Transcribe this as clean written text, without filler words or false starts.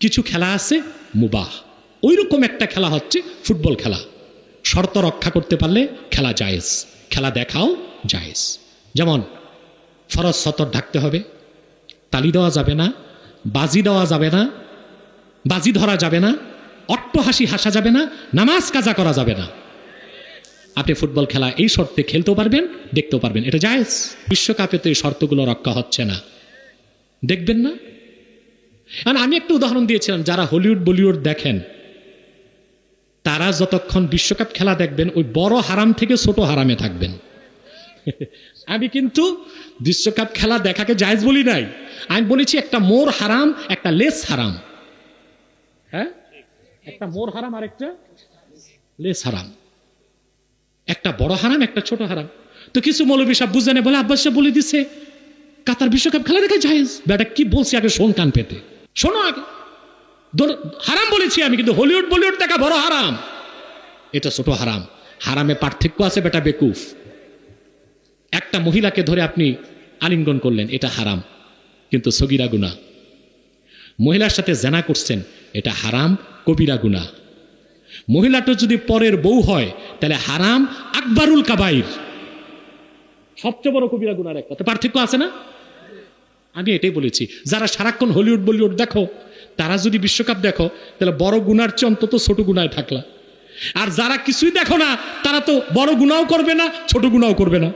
কিছু খেলা আছে মুবাহ, ওই রকম একটা খেলা হচ্ছে ফুটবল খেলা। শর্ত রক্ষা করতে পারলে খেলা জায়েজ, খেলা দেখাও জায়েজ। যেমন ফরজ সতর ঢাকতে হবে, তালি দেওয়া যাবে না, বাজি দেওয়া যাবে না, বাজি ধরা যাবে না, অট্টহাসি হাসা যাবে না, নামাজ কাজা করা যাবে না। আপনি ফুটবল খেলা এই শর্তে খেলতেও পারবেন, দেখতেও পারবেন, এটা জায়েজ। বিশ্বকাপে তো এই শর্তগুলো রক্ষা হচ্ছে না, দেখবেন না? কারণ আমি একটা উদাহরণ দিয়েছিলাম, যারা হলিউড বলিউড দেখেন তারা যতক্ষণ বিশ্বকাপ খেলা দেখবেন ওই বড় হারাম থেকে ছোট হারামে থাকবেন। আমি কিন্তু বিশ্বকাপ খেলা দেখাকে জায়েজ বলি নাই, আমি বলেছি একটা মোর হারাম একটা লেস হারাম। হ্যাঁ, একটা মোর হারাম আর একটা লেস হারাম, একটা বড় হারাম একটা ছোট হারাম। তো কিছু মৌলবী সাহেব বুঝে নেই, বলে আব্বাস সাহেব বলে দিছে কাতার বিশ্বকাপ খেলা দেখা জায়েজ। বেটা কি বলছি আগে শোন, কান পেতে শোনো আগে। হারাম বলেছি আমি, কিন্তু হলিউড বলিউড দেখা বড় হারাম, এটা ছোট হারাম। হারামে পার্থক্য আছে বেটা বেকুফ। একটা মহিলাকে ধরে আপনি আলিঙ্গন করলেন, এটা হারাম কিন্তু সগীরা গুনাহ। মহিলার সাথে জেনা করছেন, এটা হারাম কবিরা গুনাহ। মহিলাটা যদি পরের বউ হয় তাহলে হারাম আকবারুল কাবাইর, সবচেয়ে বড় কবিরা গুনার একটা। পার্থক্য আছে না? আমি এটাই বলেছি, যারা সারাক্ষণ হলিউড বলিউড দেখো তারা যদি বিশ্বকাপ দেখো তাহলে বড় গুনার চেয়ে অন্তত ছোট গুনায় থাকলা। আর যারা কিছুই দেখো না তারা তো বড় গুনাও করবে না, ছোট গুনাও করবে না।